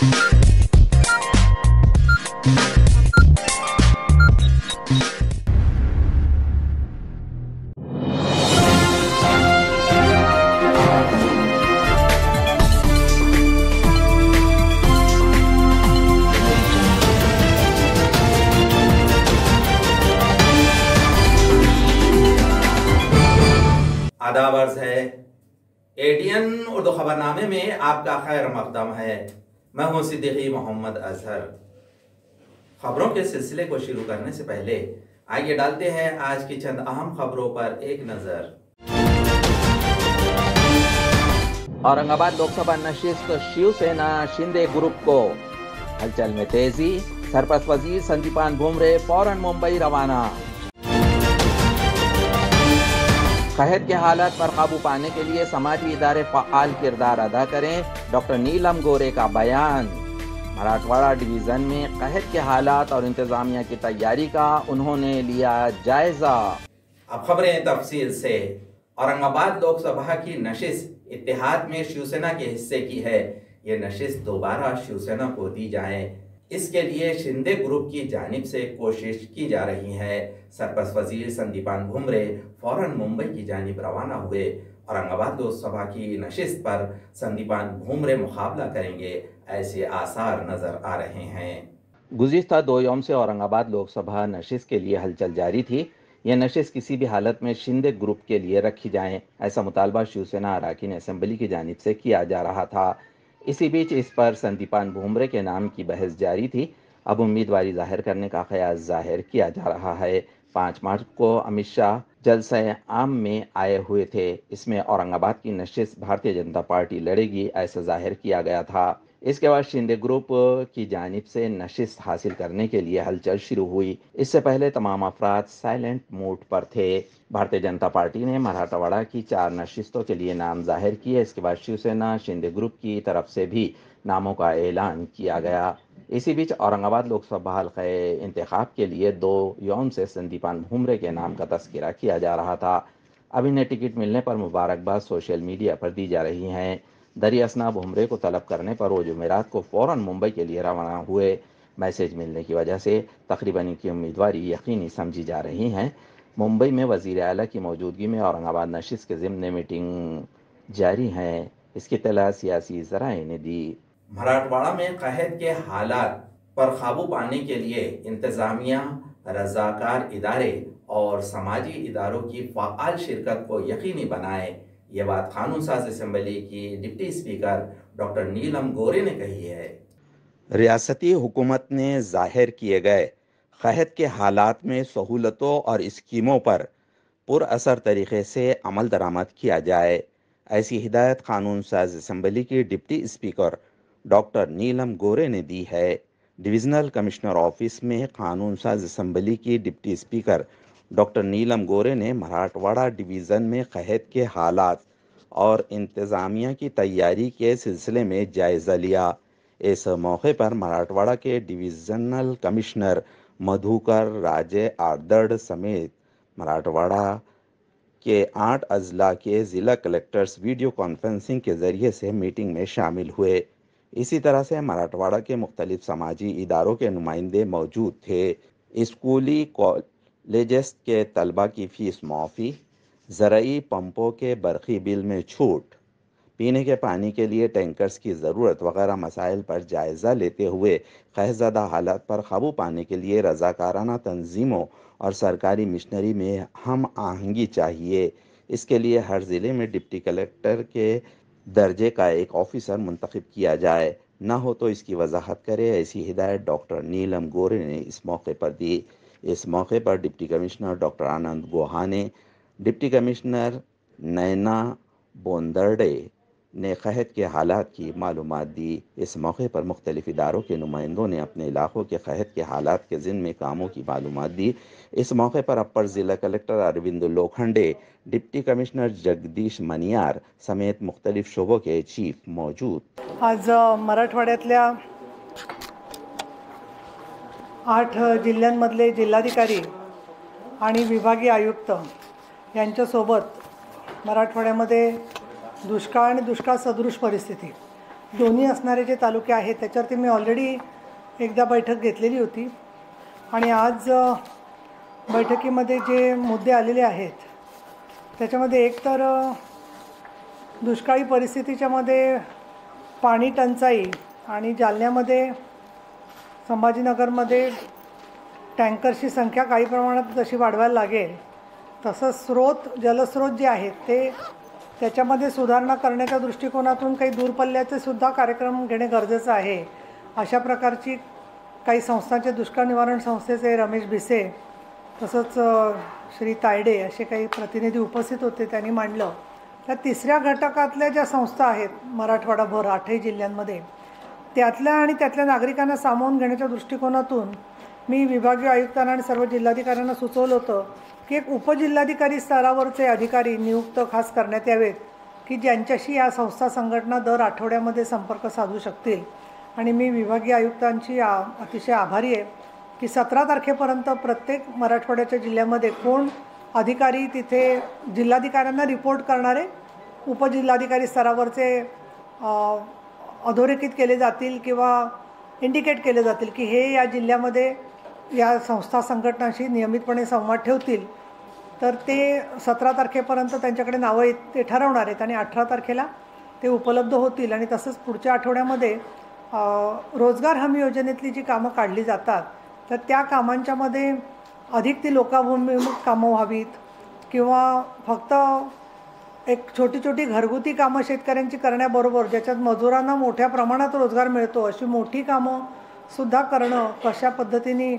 आदाब अर्ज है। एटीएन उर्दू खबरनामे में आपका खैर मकदम है। मैं हूं सिद्दीकी मोहम्मद अजहर। खबरों के सिलसिले को शुरू करने से पहले आइए डालते हैं आज की चंद अहम खबरों पर एक नजर। औरंगाबाद लोकसभा नशिस्त शिवसेना शिंदे ग्रुप को, हलचल में तेजी। सरपंच वजीर संदीपान भुमरे फौरन मुंबई रवाना। कहत के हालात पर काबू पाने के लिए समाजी इदारे फ़आल किरदार अदा करें, डॉक्टर नीलम गोरे का बयान। मराठवाड़ा डिवीज़न में कहत के हालात और इंतजामिया की तैयारी का उन्होंने लिया जायजा। अब खबरें तफसील से। औरंगाबाद लोकसभा की नशिस्त इत्तेहाद में शिवसेना के हिस्से की है। ये नशिस्त दोबारा शिवसेना को दी जाए, इसके लिए शिंदे ग्रुप की जानिब से कोशिश की जा रही है। सरपंच वजीर संदीपान भुमरे फौरन मुंबई की जानिब रवाना हुए। औरंगाबाद लोकसभा की नशिस्त पर संदीपान भुमरे मुकाबला करेंगे, ऐसे आसार नजर आ रहे हैं। गुज़िश्ता 2 यौम से औरंगाबाद लोकसभा नशिस्त के लिए हलचल जारी थी। यह नशिस्त किसी भी हालत में शिंदे ग्रुप के लिए रखी जाए, ऐसा मुतालबा शिवसेना अरकान असेंबली की जानिब से किया जा रहा था। इसी बीच इस पर संदीपान भुमरे के नाम की बहस जारी थी। अब उम्मीदवारी जाहिर करने का ख्याल जाहिर किया जा रहा है। 5 मार्च को अमित शाह जलसे आम में आए हुए थे। इसमें औरंगाबाद की नशिस्त भारतीय जनता पार्टी लड़ेगी, ऐसा जाहिर किया गया था। इसके बाद शिंदे ग्रुप की जानिब से नशिस्त हासिल करने के लिए हलचल शुरू हुई। इससे पहले तमाम अफराद साइलेंट मोड पर थे। भारतीय जनता पार्टी ने मराठवाड़ा की 4 नशिस्तों के लिए नाम जाहिर किए। इसके बाद शिवसेना शिंदे ग्रुप की तरफ से भी नामों का ऐलान किया गया। इसी बीच औरंगाबाद लोकसभा हल्के इंतखाब के लिए 2 यौम से संदीपान भुमरे के नाम का तस्करा किया जा रहा था। अब इन्हें टिकट मिलने पर मुबारकबाद सोशल मीडिया पर दी जा रही हैं। दरियासना भुमरे को तलब करने पर वो जुमेरात को फौरन मुंबई के लिए रवाना हुए। मैसेज मिलने की वजह से तकरीबन इनकी उम्मीदवारी यकीनी समझी जा रही है। मुंबई में वजीर आला की मौजूदगी में औरंगाबाद नशिस्त के ज़िम्न मीटिंग जारी है। इसकी इत्तला सियासी ज़राए ने दी। मराठवाड़ा में कहत के हालात पर काबू पाने के लिए इंतजामिया, रजाकार इदारे और समाजी इदारों की फ़आल शिरकत को यकीनी बनाए। ये बात कानून साज असेंबली की डिप्टी स्पीकर डॉक्टर नीलम गोरे ने कही है। रियासती हुकूमत ने जाहिर किए गए कहत के हालात में सहूलतों और स्कीमों पर पुरअसर तरीके से अमल दरामद किया जाए, ऐसी हिदायत कानून साज असेंबली की डिप्टी स्पीकर डॉक्टर नीलम गोरे ने दी है। डिविजनल कमिश्नर ऑफिस में कानून साज असेंबली की डिप्टी स्पीकर डॉक्टर नीलम गोरे ने मराठवाड़ा डिवीज़न में कहत के हालात और इंतज़ामिया की तैयारी के सिलसिले में जायज़ा लिया। इस मौके पर मराठवाड़ा के डिविज़नल कमिश्नर मधुकर राजे आर्दड़ समेत मराठवाड़ा के 8 अजला के ज़िला कलेक्टर्स वीडियो कॉन्फ्रेंसिंग के ज़रिए से मीटिंग में शामिल हुए। इसी तरह से मराठवाड़ा के मुख्तलिफ समाजी इदारों के नुमाइंदे मौजूद थे। स्कूली कॉलेजेस के तलबा की फ़ीस माफ़ी, ज़राई पंपों के बरक़ी बिल में छूट, पीने के पानी के लिए टैंकर्स की ज़रूरत वगैरह मसाइल पर जायज़ा लेते हुए क़हज़दा हालात पर काबू पाने के लिए रज़ाकाराना तंजीमों और सरकारी मिशनरी में हम आहंगी चाहिए। इसके लिए हर ज़िले में डिप्टी कलेक्टर के दर्जे का एक ऑफिसर मुंतखब किया जाए, न हो तो इसकी वजाहत करे, ऐसी हिदायत डॉक्टर नीलम गोरे ने इस मौके पर दी। इस मौके पर डिप्टी कमिश्नर डॉक्टर आनंद गुहा ने, डिप्टी कमिश्नर नैना बोंदरडे ने कहत के हालात की मालूमात दी। इस मौके पर मुख्तलिफ इदारों के नुमाइंदों ने अपने इलाकों के कहत के हालात के ज़िम्न में कामों की मालूमात दी। इस मौके पर अपर ज़िला collector Arvind Lokhande, deputy commissioner Jagdish Maniyar समेत मुख्तलिफ शोबों के चीफ मौजूद। आज मराठवाड्यातल्या 8 जिल्ह्यांमधले जिल्हाधिकारी आणि विभागीय आयुक्त यांच्यासोबत मराठवाड्यामध्ये दुष्काळ आणि दुष्काळ सदृश परिस्थिती दोन्ही असणारे जे तालुके आहेत त्याच्यावरती मी ऑलरेडी एकदा बैठक घेतलेली होती आणि आज बैठकीमध्ये जे मुद्दे आलेले आहेत त्याच्यामध्ये एक तर दुष्काळी परिस्थितीच्यामध्ये पाणी टंचाई आणि जालन्यामध्ये संभाजीनगरमध्ये टँकरची संख्या काही प्रमाणात जशी वाढवायला लागेल तसंच जलस्रोत जे आहेत ते त्याच्यामध्ये सुधारणा करण्याच्या दृष्टिकोनातून काही दूरपल्ल्याचे सुद्धा कार्यक्रम घेणे गरजेचं आहे. अशा प्रकारची काही संस्थांचे दुष्काळ निवारण संस्थेचे रमेश भिसे तसंच श्री तायडे असे काही प्रतिनिधी उपस्थित होते. त्यांनी मांडलं त्या तिसऱ्या घटकातल्या ज्या संस्था आहेत मराठवाडाभर 8ही जिल्ह्यांमध्ये त्यातल्या नागरिकांना सामावून घेण्याच्या दृष्टिकोनातून मी विभागीय आयुक्तांना आणि सर्व जिल्हाधिकाऱ्यांना सुचवलं होतं की एक उपजिल्हाधिकारी स्तरावरचे अधिकारी नियुक्त खास करण्यात यावेत की ज्यांच्याशी या संस्था संघटना दर आठवड्यामध्ये संपर्क साधू शकतील. आणि मी विभागीय आयुक्तांची अतिशय आभारी आहे की 17 तारखेपर्यंत प्रत्येक मराठवाड्याच्या जिल्ह्यामध्ये कोण अधिकारी तिथे जिल्हाधिकाऱ्यांना रिपोर्ट करणारे उपजिल्हाधिकारी स्तरावरचे अधोरेखित केले जातील किंवा इंडिकेट केले जातील की हे या जिल्ह्यामध्ये या संस्था संघटनांशी नियमितपणे संवाद ठेवतील. तर ते 17 तारखेपर्यंत त्यांच्याकडे नावं ते ठरवणार आहेत आणि 18 तारखेला ते उपलब्ध होतील. आणि तसंच पुढच्या आठवड्यामध्ये रोजगार हमी योजनेतली जी कामं काढली जातात तर त्या कामांच्यामध्ये अधिक ती लोकाभिमुख कामं व्हावीत किंवा फक्त एक छोटी छोटी घरगुती कामं शेतकऱ्यांची करण्याबरोबर ज्याच्यात मजुरांना मोठ्या प्रमाणात रोजगार मिळतो अशी मोठी कामं सुद्धा करणं कशा पद्धतीने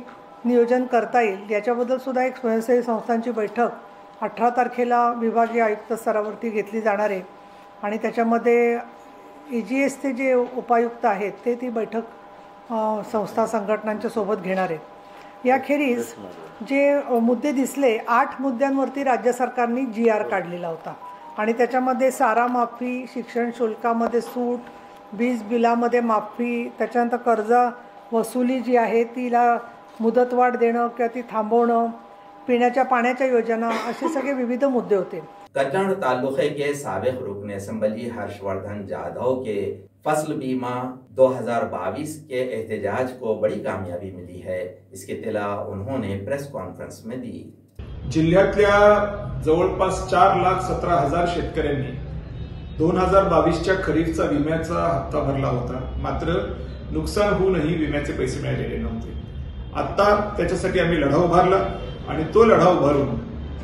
नियोजन करता येईल याच्याबद्दल सुद्धा एक स्वयंसेवी संस्थांची बैठक 18 तारखेला विभागीय आयुक्त स्तरावरती घेतली जाणार आहे. आणि त्याच्यामध्ये EGSचे जे उपायुक्त आहेत ते ती बैठक संस्था संघटनांच्या सोबत घेणार आहेत. याखेरीज जे मुद्दे दिसले 8 मुद्द्यांवरती राज्य सरकारने GR काढलेला होता आणि त्याच्यामध्ये सारा माफी, शिक्षण शुल्कामध्ये सूट, वीज बिलामध्ये माफी, त्याच्यानंतर कर्ज वसुली जी आहे तिला मुदतवाढ देणं किंवा ती थांबवणं, पिण्याच्या पाण्याच्या योजना असे सगळे विविध मुद्दे होते. कन्नौज तालुके के साबिक रुकन असम्बली हर्षवर्धन जाधव के फसल बीमा 2022 के एहतजाज को बड़ी कामयाबी मिली है. इसकी इत्तला उन्होंने प्रेस कॉन्फ्रेंस में दी. जिल्ह्यातल्या जवळपास 4,17,000 शेतकऱ्यांनी 2022च्या खरीपचा विम्याचा हप्ता भरला होता. मात्र नुकसान होऊनही विम्याचे पैसे मिळालेले नव्हते. आता त्याच्यासाठी आम्ही लढा उभारला आणि तो लढा उभारून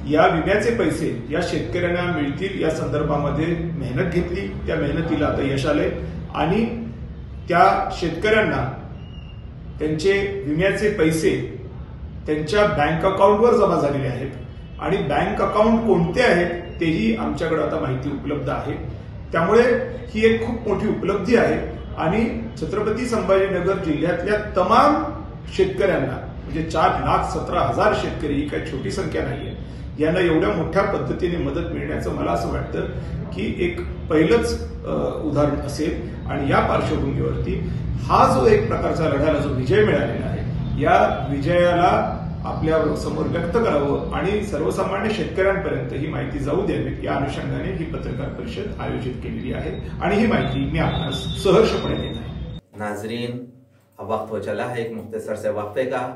या विम्याचे पैसे या शेतकऱ्यांना मिळतील या संदर्भामध्ये मेहनत घेतली. त्या मेहनतीला आता यश आले आणि त्या शेतकऱ्यांना त्यांचे विम्याचे पैसे त्यांच्या बँक अकाउंटवर जमा झालेले आहेत आणि बँक अकाउंट कोणते आहेत तेही आमच्याकडे आता माहिती उपलब्ध आहे. त्यामुळे ही एक खूप मोठी उपलब्धी आहे आणि छत्रपती संभाजीनगर जिल्ह्यातल्या तमाम शेतकऱ्यांना म्हणजे 4,17,000 शेतकरी ही काही छोटी संख्या नाहीये. यांना एवढ्या मोठ्या पद्धतीने मदत मिळण्याचं मला असं वाटतं की एक पहिलंच उदाहरण असेल आणि या पार्श्वभूमीवरती हा जो एक प्रकारचा लढ्याला जो विजय मिळालेला आहे या विजयाला आपल्या समोर व्यक्त करावं आणि सर्वसामान्य शेतकऱ्यांपर्यंत ही माहिती जाऊ द्यावी या अनुषंगाने ही पत्रकार परिषद आयोजित केलेली आहे आणि ही माहिती मी आपणास सहर्षपणे देत आहे. नाजरीन, अब वक्त हो चला है एक मुख्तसर से वक्फे का.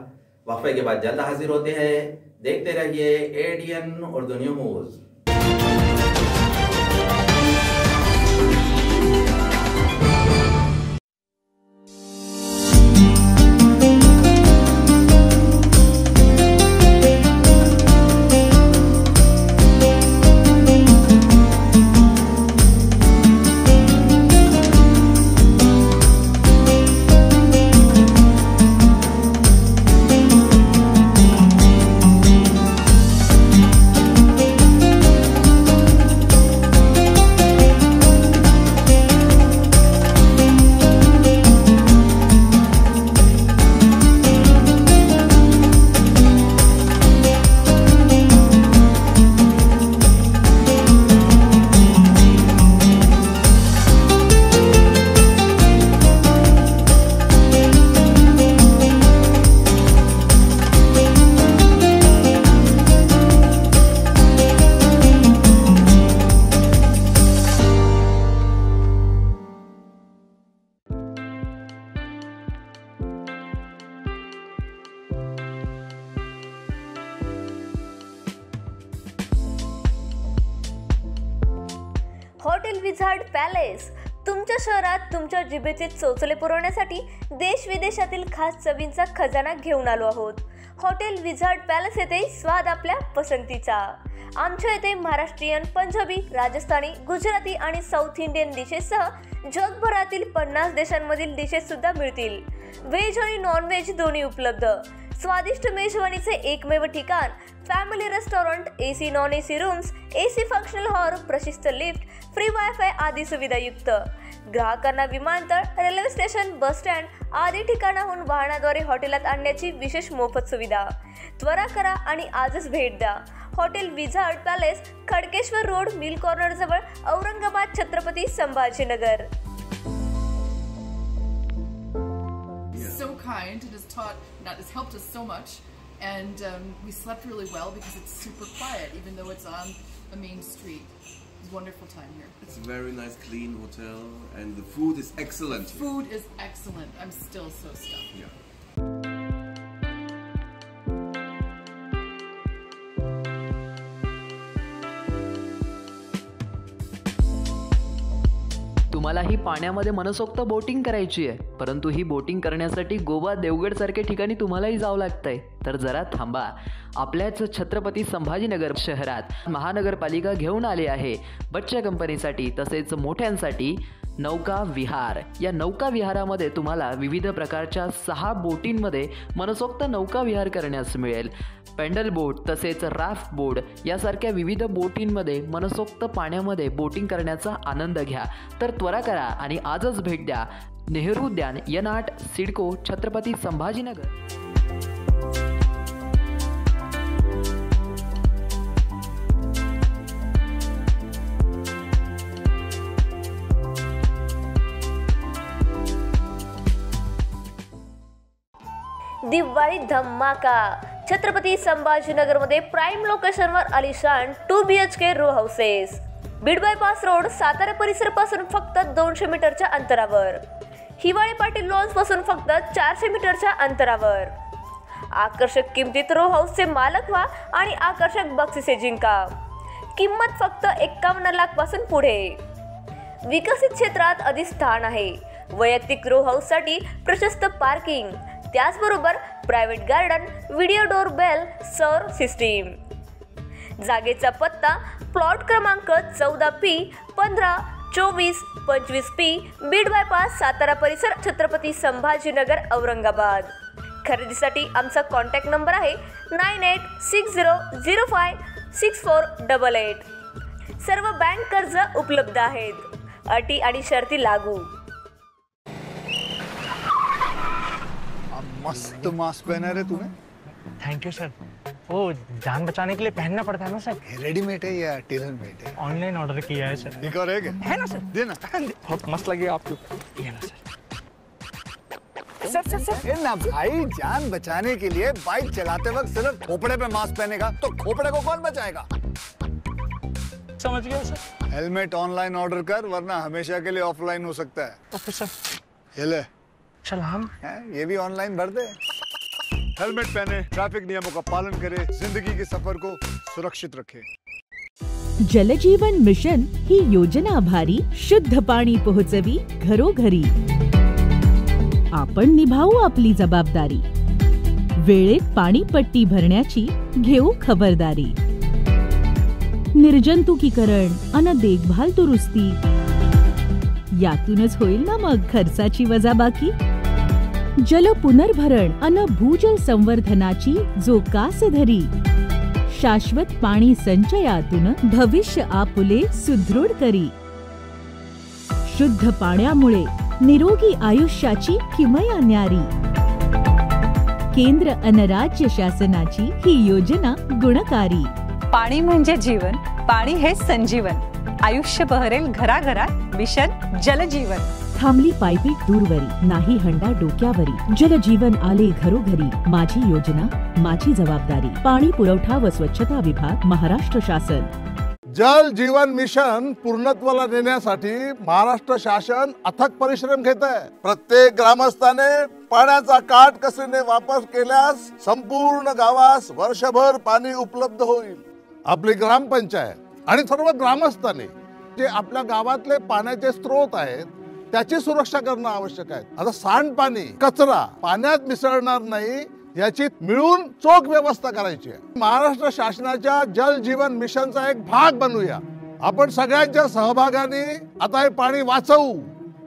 वक्फे के बाद जल्द हाजिर होते हैं. देखते रहिए ADN Urdu news. Hotel wizard palace तुमच्या शहरात तुमच्या जिभेचे चोचले पुरवण्यासाठी देश विदेशातील खास चवींचा खजाना घेऊन आलो आहोत। हॉटेल विझार्ड पॅलेस येथे स्वाद आपल्या पसंतीचा। आमच्या येथे महाराष्ट्रीयन, पंजाबी, राजस्थानी, गुजराती आणि साऊथ इंडियन डिशेससह जगभरातील 50 देशांमधील डिशेस सुद्धा मिळतील। व्हेज आणि नॉन व्हेज दोन्ही उपलब्ध। स्वादिष्ट मेजवानीचे एकमेव ठिकाण, family restaurant, AC non AC rooms, AC functional hall, प्रशस्त लिफ्ट, फ्री वायफाय आदी सुविधायुक्त। ग्राहकांना विमानतळ, रेल्वे स्टेशन, बस स्टँड आदी ठिकाणाहून वाहनाद्वारे हॉटेलात आणण्याची विशेष मोफत सुविधा। त्वरा करा आणि आजच भेट द्या। Hotel wizard palace, Khadkeshwar road, mill corner जवळ, Aurangabad, Chhatrapati Sambhajinagar. So kind and has helped us so much, and we slept really well because it's super quiet even though it's on a main street. It's a wonderful time here. It's a very nice clean hotel and the food is excellent. Food is excellent. I'm still so stuffed. Yeah. तुम्हाला ही पाण्यामध्ये मनसोक्त boating करायची आहे, परंतु ही boating करण्यासाठी गोवा, देवगड सारख्या ठिकाणी तुम्हालाही जावं लागतंय, तर जरा थांबा। आपल्याच छत्रपती संभाजीनगर शहरात महानगरपालिका घेऊन आली आहे बच्चा कंपनीसाठी तसेच मोठ्यांसाठी नौका विहार। या नौका विहारामध्ये तुम्हाला विविध प्रकारच्या 6 बोटींमध्ये मनसोक्त नौका विहार करण्यास मिळेल। पेंडल बोट तसेच राफ्ट बोट यासारख्या विविध बोटींमध्ये मनसोक्त पाण्यामध्ये बोटिंग करण्याचा आनंद घ्या। तर त्वरा करा आणि आजच भेट द्या नेहरू उद्यान, यनाट, सिडको, छत्रपती संभाजीनगर। दिवाळी धमाका छत्रपती संभाजीनगरमध्ये प्राईम लोकेशनवर आलिशान 2 BHK row houses. Beed bypass road, Satara परिसरापासून फक्त 200 मीटरच्या अंतरावर। हिवाळी पाटील लॉन्स पासून फक्त 400 मीटरच्या अंतरावर। आकर्षक किमतीत रो हाऊसचे मालक व्हा आणि आकर्षक बक्षिसे जिंका। किंमत फक्त 51 लाख पासून पुढे। विकसित क्षेत्रात अधिष्ठान आहे। वैयक्तिक रो हाऊससाठी प्रशस्त पार्किंग, त्याचबरोबर private garden, video door bell, सौर सिस्टीम। जागेचा पत्ता, प्लॉट क्रमांक 14P 15 24 25P, Beed bypass, Satara परिसर, छत्रपती संभाजीनगर, औरंगाबाद। खरेदीसाठी आमचा कॉन्टॅक्ट नंबर आहे 9860056488। सर्व बँक कर्ज उपलब्ध आहेत। अटी आणि शर्ती लागू। मस्त मास्क पहना रे तूने। Thank you sir. वो जान बचाने के लिए पहनना पड़ता है ना सर। रेडीमेड है या टेलर मेड है? ऑनलाइन ऑर्डर किया है सर। एक और है ना सर? देना। बहुत मस्त लगे आपको। ये ना सर। सर ना भाई, जान बचाने के लिए बाइक चलाते वक्त सिर्फ खोपड़े पे मास्क पहनेगा तो खोपड़े को कौन बचाएगा? समझ गया सर। हेलमेट ऑनलाइन ऑर्डर कर, वरना हमेशा के लिए ऑफलाइन हो सकता है। Okay sir. ये ले। चल हम ये भी ऑनलाइन भर दे। हेलमेट पहने, ट्रैफिक नियमों का पालन करे, जिंदगी के सफर को सुरक्षित रखे। जलजीवन मिशन ही योजना आभारी शुद्ध पाणी पोहोचवी घरोघरी। आपण निभावू आपली जबाबदारी। वेळेत पाणी पट्टी भरण्याची घेऊ खबरदारी। निर्जंतुकीकरण अन देखभाल दुरुस्ती, यातूनच होईल ना मग खर्चाची वजाबाकी। जल पुनर्भरण अन भूजल संवर्धनाची जो कास धरी, शाश्वत पाणी संचयातून भविष्य आपुले सुदृढ करी। शुद्ध पाण्यामुळे निरोगी आयुष्याची किमया न्यारी। केंद्र अन राज्य शासनाची ही योजना गुणकारी। पाणी म्हणजे जीवन, पाणी हे संजीवन। आयुष्य बहरेल घराघरात, मिशन जलजीवन। थांबली पायपीट दूरवरी, नाही हंडा डोक्यावरी। जलजीवन आले घरोघरी, माझी योजना माझी जबाबदारी। पाणी पुरवठा व स्वच्छता विभाग, महाराष्ट्र शासन। जल जीवन मिशन पूर्णत्वाला नेण्यासाठी महाराष्ट्र शासन अथक परिश्रम घेत आहे। प्रत्येक ग्रामस्थाने पाण्याचा काटकसरीने वापर केल्यास संपूर्ण गावास वर्षभर पाणी उपलब्ध होईल। आपली ग्रामपंचायत आणि सर्व ग्रामस्थांनी जे आपल्या गावातले पाण्याचे स्रोत आहेत त्याची सुरक्षा करणं आवश्यक आहे. आता सांडपाणी कचरा पाण्यात मिसळणार नाही याची मिळून चोख व्यवस्था करायची आहे. महाराष्ट्र शासनाच्या जल जीवन मिशनचा एक भाग बनूया. आपण सगळ्यांच्या सहभागाने आता हे पाणी वाचवू,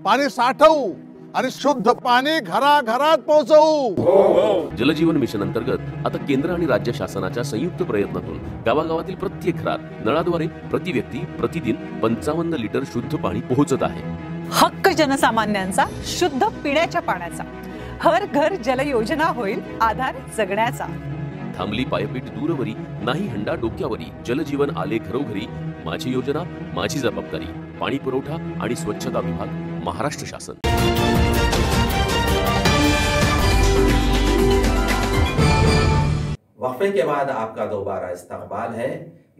पाणी साठवू आणि शुद्ध पाणी घराघरात पोहोचवू. जलजीवन मिशन अंतर्गत आता केंद्र आणि राज्य शासनाच्या संयुक्त प्रयत्नातून गावागावातील प्रत्येक घरात नळाद्वारे प्रति व्यक्ती प्रतिदिन 55 लिटर शुद्ध पाणी पोहोचत आहे. हक्क जनसामान्यांचा शुद्ध पिण्याच्या पाण्याचा. हर घर जल योजना होईल आधार जगण्याचा. थांबली पायपीट दूरवरी, नाही हंडा डोक्यावरी. जलजीवन आले घरोघरी. माझी योजना माझी जबाबदारी. पाणी पुरवठा आणि स्वच्छता विभाग, महाराष्ट्र शासन. वक्फे के बाद आपका दोबारा इस्तकबाल है।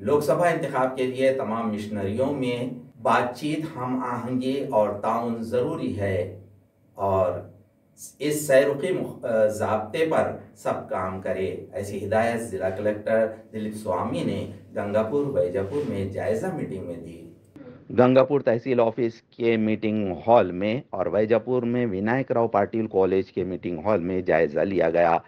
लोकसभा इंतखाब के लिए तमाम मिशनरियों में बातचीत, हम आहंगी और ताउन ज़रूरी है और इस सैरुकी ज़ाब्ते पर सब काम करे, ऐसी हिदायत ज़िला कलेक्टर दिलीप स्वामी ने गंगापुर वैजापुर में जायज़ा मीटिंग में दी। गंगापुर तहसील ऑफिस के मीटिंग हॉल में और वैजापुर में विनायक राव पाटिल कॉलेज के मीटिंग हॉल में जायज़ा लिया गया।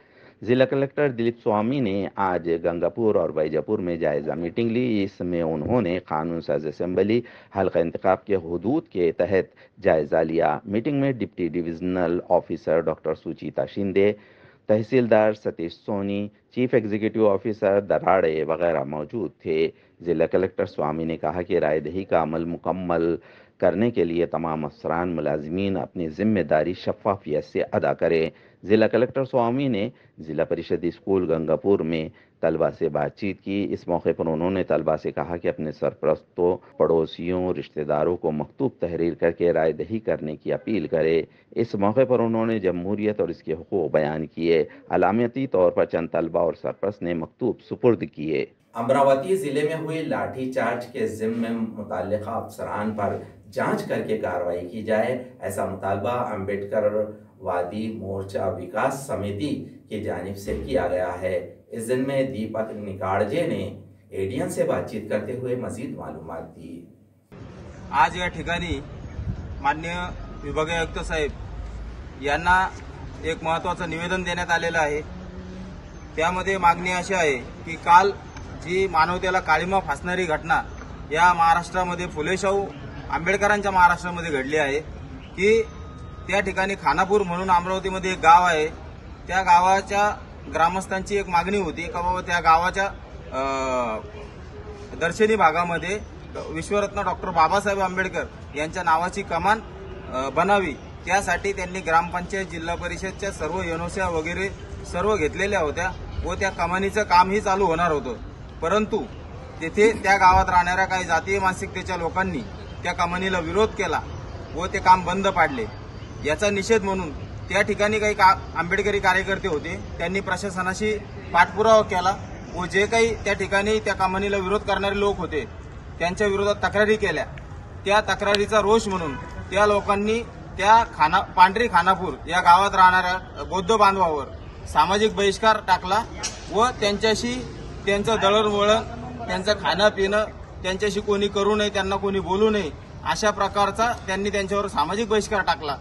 जिला कलेक्टर दिलीप स्वामी ने आज गंगापुर और वैजापुर में जायज़ा मीटिंग ली। इसमें उन्होंने कानून साज असेंबली हल्का इंतखाब के हुदूद के तहत जायज़ा लिया। मीटिंग में deputy divisional officer doctor Suchita Shinde, तहसीलदार Satish Soni, chief executive officer Darade वगैरह मौजूद थे। जिला कलेक्टर स्वामी ने कहा कि रायदही का अमल मुकम्मल करने के लिए तमाम अफसरान मुलाजिमीन अपनी जिम्मेदारी शफाफियत से अदा करें। जिला कलेक्टर स्वामी ने जिला परिषद स्कूल गंगापुर में तलबा से बातचीत की। इस मौके पर उन्होंने तलबा से कहा कि अपने सरपरस्तों, पड़ोसियों, रिश्तेदारों को मकतूब तहरीर करके रायदही करने की अपील करे। इस मौके पर उन्होंने जमहूरियत और इसके हुकूक बयान किए। अलामती तौर पर चंद तलबा और सरपरस्त ने मकतूब सुपुर्द किए। अमरावती जिले में हुए लाठीचार्ज के जिम्मे मुताल्लिका अफसरान पर जांच करके कार्रवाई की जाए, ऐसा मुतालबा अम्बेडकर वादी मोर्चा विकास समिति की जानिब से किया गया है। इस दिन में दीपक निकाड़जे ने एडीएन से बातचीत करते हुए मजीद मालूमात दी। आज या ठिकाणी माननीय विभागीय आयुक्त साहेब यांना एक महत्त्वाचं निवेदन देण्यात आलेलं आहे। त्यामध्ये मागणी अशी आहे की काल जी मानवतेला काळिमा फासणारी घटना या महाराष्ट्रामध्ये फुलेशाहू आंबेडकरांच्या महाराष्ट्रामध्ये घडली आहे की त्या ठिकाणी खानापूर म्हणून अमरावतीमध्ये एक गाव आहे, त्या गावाच्या ग्रामस्थांची एक मागणी होती का बाबा त्या गावाच्या दर्शनी भागामध्ये विश्वरत्न डॉक्टर बाबासाहेब आंबेडकर यांच्या नावाची कमान बनावी। त्यासाठी त्यांनी ग्रामपंचायत, जिल्हा परिषदच्या सर्व एनओसी वगैरे सर्व घेतलेल्या होत्या व त्या कमानीचं कामही चालू होणार होतं, परंतु तेथे त्या गावात राहणाऱ्या काही जातीय मानसिकतेच्या लोकांनी त्या कमानीला विरोध केला व ते काम बंद पाडले। याचा निषेध म्हणून त्या ठिकाणी काही आंबेडकरी कार्यकर्ते होते, त्यांनी प्रशासनाशी पाठपुरावा केला व जे काही त्या ठिकाणी त्या कमानीला विरोध करणारे लोक होते त्यांच्या विरोधात तक्रारी केल्या। त्या तक्रारीचा रोष म्हणून त्या लोकांनी त्या पांढरी खानापूर या गावात राहणाऱ्या बौद्ध बांधवावर सामाजिक बहिष्कार टाकला व त्यांच्याशी त्यांचं दळणवळण, त्यांचं खाणं पिणं त्यांच्याशी कोणी करू नये, त्यांना कोणी बोलू नये अशा प्रकारचा त्यांनी त्यांच्यावर सामाजिक बहिष्कार टाकला।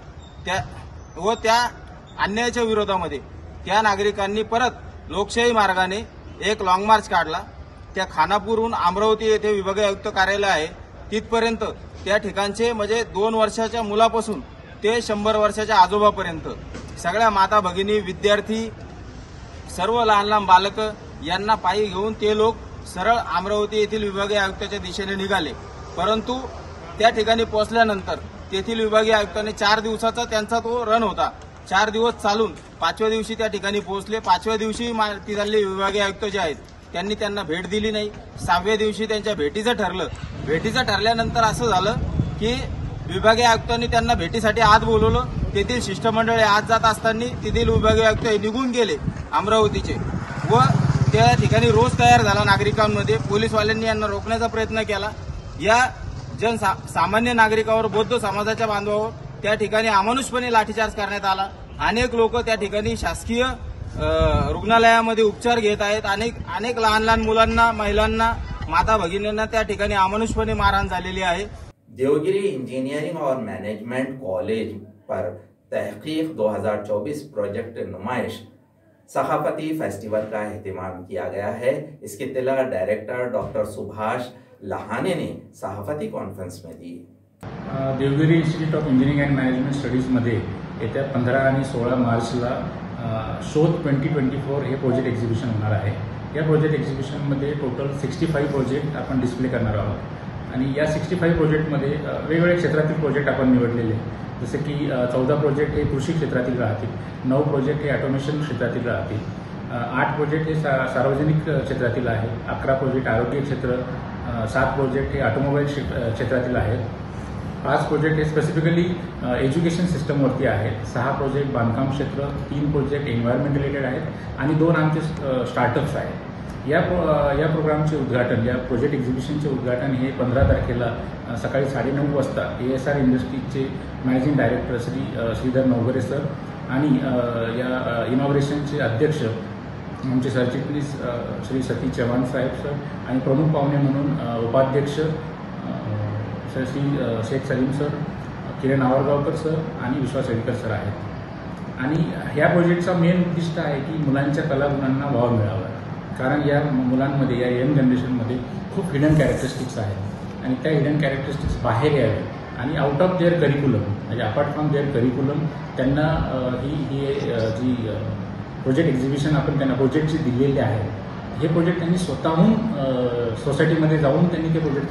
त्या अन्यायाच्या विरोधामध्ये त्या नागरिकांनी परत लोकशाही मार्गाने एक लॉंग मार्च काढला। त्या खानापूरहून अमरावती येथे विभागीय आयुक्त कार्यालय आहे तिथपर्यंत त्या ठिकाणचे म्हणजे 2 वर्षाच्या मुलापासून ते 100 वर्षाच्या आजोबापर्यंत सगळ्या माता भगिनी, विद्यार्थी, सर्व लहान लहान बालक यांना पायी घेऊन ते लोक सरळ अमरावती येथील विभागीय आयुक्ताच्या दिशेने निघाले। परंतु त्या ठिकाणी पोहोचल्यानंतर तेथील विभागीय आयुक्तांनी 4 दिवसाचा त्यांचा तो रन होता, 4 दिवस चालून 5व्या दिवशी त्या ठिकाणी पोहोचले। 5व्या दिवशी तिथले विभागीय आयुक्त जे आहेत त्यांनी त्यांना भेट दिली नाही। 6व्या दिवशी त्यांच्या भेटीचं ठरलं। भेटीचं ठरल्यानंतर असं झालं की विभागीय आयुक्तांनी त्यांना भेटीसाठी आत बोलवलं। तेथील शिष्टमंडळ आत जात असताना तेथील विभागीय आयुक्त निघून गेले अमरावतीचे व त्या ठिकाणी रोष तयार झाला नागरिकांमध्ये। पोलीसवाल्यांनी यांना रोखण्याचा प्रयत्न केला। या सामान्य नागरिकावर, बौद्ध समाजाच्या बांधवावर त्या ठिकाणी अमानुषपणे लाठीचार्ज करण्यात आला। अनेक लोक त्या ठिकाणी शासकीय रुग्णालयामध्ये उपचार घेत आहेत। अनेक लहान लहान मुलांना, महिलांना, माता भगिनींना त्या ठिकाणी अमानुषपणे मारहाण झालेली आहे। देवगिरी इंजीनियरिंग और मैनेजमेंट कॉलेज पर तहकीक 2024 प्रोजेक्ट नुमाइश सहाफती फेस्टिवल का एहतमाम किया गया है। इसकी इत्तला डायरेक्टर डॉक्टर सुभाष लहाने ने सहाफती कॉन्फ्रेंस में दी। Devgiri institute of engineering and management स्टडीजमध्ये येत्या 15 आणि 16 मार्चला शोध 2024 हे प्रोजेक्ट एक्झिबिशन होणार आहे। या प्रोजेक्ट एक्झिबिशनमध्ये टोटल 65 प्रोजेक्ट आपण डिस्प्ले करणार आहोत आणि या 65 प्रोजेक्टमध्ये वेगवेगळ्या क्षेत्रातील प्रोजेक्ट आपण निवडलेले आहेत। जसे की 14 प्रोजेक्ट हे कृषी क्षेत्रातील राहतील, 9 प्रोजेक्ट हे ऑटोमेशन क्षेत्रातील राहतील, 8 प्रोजेक्ट हे सार्वजनिक क्षेत्रातील आहे, 11 प्रोजेक्ट आरोग्य क्षेत्र, 7 प्रोजेक्ट हे ऑटोमोबाईल क्षेत्रातील आहेत, 5 प्रोजेक्ट हे स्पेसिफिकली एज्युकेशन सिस्टमवरती आहेत, 6 प्रोजेक्ट बांधकाम क्षेत्र, 3 प्रोजेक्ट एन्व्हायरमेंट रिलेटेड आहेत आणि 2 आमचे स्टार्टअप्स आहेत। या प्रोग्रामचे उद्घाटन, या प्रोजेक्ट एक्झिबिशनचे उद्घाटन हे 15 तारखेला सकाळी 9:30 वाजता ASR इंडस्ट्रीजचे managing director Shridhar Navghare sir आणि या इनॉग्रेशनचे अध्यक्ष आमचे सरचिटणीस श्री सतीश चव्हाण साहेब सर आणि प्रमुख पाहुणे म्हणून उपाध्यक्ष श्री शेख सलीम सर, किरण आवरगावकर सर आणि विश्वास अडीकर सर आहेत। आणि ह्या प्रोजेक्टचा मेन उद्दिष्ट आहे की मुलांच्या कलागुणांना वाव मिळावा, कारण या मुलांमध्ये, या यंग जनरेशनमध्ये खूप हिडन कॅरेक्टरिस्टिक्स आहेत आणि त्या हिडन कॅरेक्टरिस्टिक्स बाहेर यावे आणि आउट ऑफ देअर करिक्युलम, म्हणजे अपार्ट फ्रॉम देअर करिक्युलम त्यांना ही जी प्रोजेक्ट एक्झिबिशन आपण त्यांना प्रोजेक्टची दिलेले आहे, हे प्रोजेक्ट त्यांनी स्वतःहून सोसायटीमध्ये जाऊन त्यांनी ते प्रोजेक्ट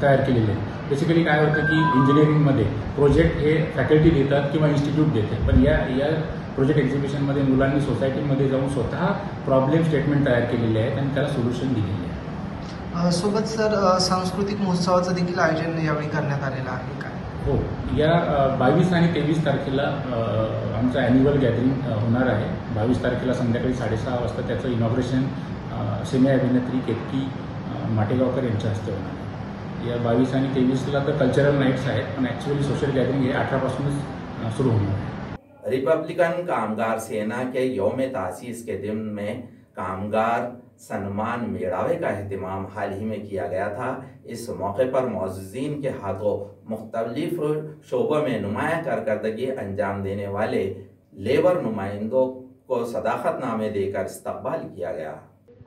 तयार केलेले आहेत। बेसिकली काय होतं की इंजिनिअरिंगमध्ये प्रोजेक्ट हे फॅकल्टी देतात किंवा इन्स्टिट्यूट देते, पण या प्रोजेक्ट एक्झिबिशनमध्ये मुलांनी सोसायटीमध्ये जाऊन स्वतः प्रॉब्लेम स्टेटमेंट तयार केलेले आहेत आणि त्याला सोल्युशन दिलेले आहे। सोबत सर सांस्कृतिक महोत्सवाचं देखील आयोजन यावेळी करण्यात आलेलं आहे का? हो, या 22 आणि 23 तारखेला आमचं ॲन्युअल गॅदरिंग होणार आहे। 22 तारखेला संध्याकाळी 6:30 वाजता त्याचं इनॉग्रेशन सिने अभिनेत्री केतकी माटेगावकर यांच्या हस्ते होणार आहे। या 22 आणि 23ला तर कल्चरल नाईट्स आहेत, पण ॲक्च्युअली सोशल गॅदरिंग हे 18 पासूनच सुरू होणार आहे। रिपब्लिकन कामगार सेना के यौम तासीस के दिन में कामगार सम्मान मेड़ावे का एहतमाम हाल ही में किया गया था। इस मौके पर मौजूदीन के हाथों मुख्तलिफ शोबों में नुमाया कारकर्दगी अंजाम देने वाले लेबर नुमाइंदों को सदाकतनामे देकर इस्तकबाल किया गया।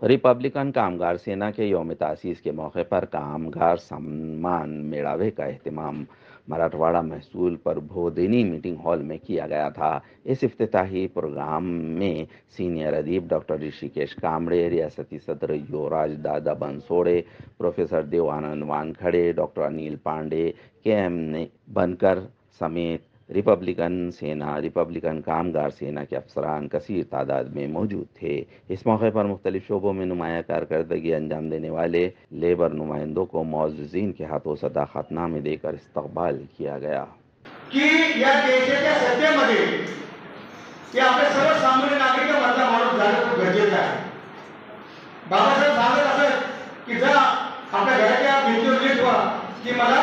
रिपब्लिकन कामगार सेना के यौम तासीस के मौके पर कामगार सम्मान मेड़ावे का एहतमाम मराठवाड़ा महसूल प्रबोधिनी मीटिंग हॉल में किया गया था। इस इफ्तिताही प्रोग्राम में सीनियर अदीब डॉक्टर ऋषिकेश कामड़े, रियासती सदर Yuvraj Dada Bansode, professor Devanand Wankhede, doctor Anil Pande, KM Bankar समेत रिपब्लिकन कामगार सेना के अफसरान कसीर तादाद में मौजूद थे। इस मौके पर मुख्तलिफ शोबों में नुमाया कारकर्दगी अंजाम देने वाले लेबर नुमाइंदों को मौजूदीन के हाथों सदाकतनामे देकर इस्तकबाल किया गया। की या देशाच्या सत्तेमध्ये की आपले सर्वसामान्य नागरिकांमधला माणूस जाणं खूप गरजेचं आहे। बाबासाहेब सांगत असत की जा आपल्या घराच्या भिंतीवर लिहित व्हा की मला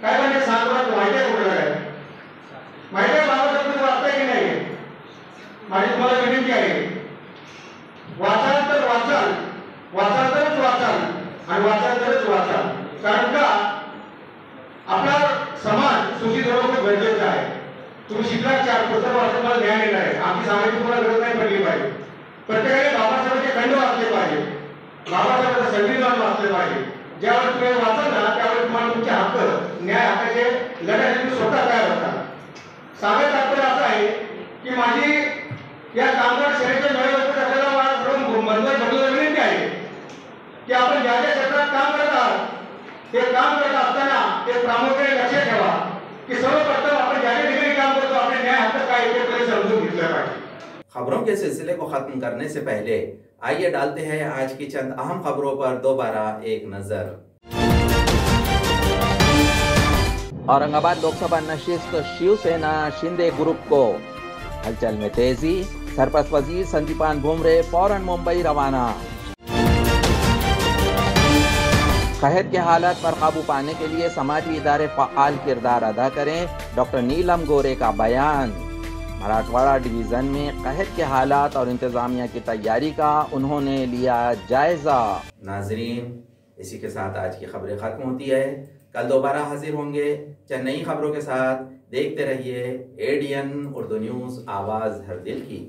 काय म्हणजे सांगतो माहिती आहे कुठलं काय माहिती आहे बाबासाहेब तुम्ही वाचताय की नाही? माझी तुम्हाला विनंती आहे, वाचाल तर वाचाल, वाचाल तरच वाचाल आणि वाचाल तरच वाचाल, कारण का आपला समाज सुशिक्षित होणं खूप गरजेचं आहे। तुम्ही शिकला 4 पुस्तकं वाचून तुम्हाला ज्ञान येणार आहे, आमची सांगायची तुम्हाला गरज नाही पडली पाहिजे। प्रत्येकाने बाबासाहेबांचे खंड वाचले पाहिजे, बाबासाहेबांचं संविधान वाचले पाहिजे। ज्यावेळेस तुम्ही वाचाल ना त्यावेळेस तुम्हाला तुमचे हक्क, न्याय हक्काचे लढ्यासाठी तुम्ही स्वतः तयार होता। सांगायचं तात्पर्य असं आहे की माझी या कामगार सेनेच्या मेळाव्यात आपल्याला मनोरंजन विनंती आहे की आपण ज्या ज्या क्षेत्रात काम करत आहात ते काम करत असताना ते प्रामुख्याने लक्षात ठेवा की सर्वप्रथम आपण ज्या ज्या ठिकाणी काम करतो आपले न्याय हक्क काय ते पहिले समजून घेतलं पाहिजे। खबरों के सिलसिले को खत्म करने से पहले आइए डालते हैं आज की चंद अहम खबरों पर दोबारा एक नजर। औरंगाबाद लोकसभा नशिस्त शिवसेना शिंदे ग्रुप को, हलचल में तेजी, सरपंच वजीर संदीपान भुमरे फौरन मुंबई रवाना। कहत के हालात पर काबू पाने के लिए समाजी इदारे फ़आल किरदार अदा करें, डॉक्टर नीलम गोरे का बयान। मराठवाड़ा डिवीजन में कहत के हालात और इंतजामिया की तैयारी का उन्होंने लिया जायजा। नाजरीन, इसी के साथ आज की खबरें खत्म होती है। कल दोबारा हाजिर होंगे चंद नई खबरों के साथ। देखते रहिए ADN उर्दू न्यूज़, आवाज़ हर दिल की।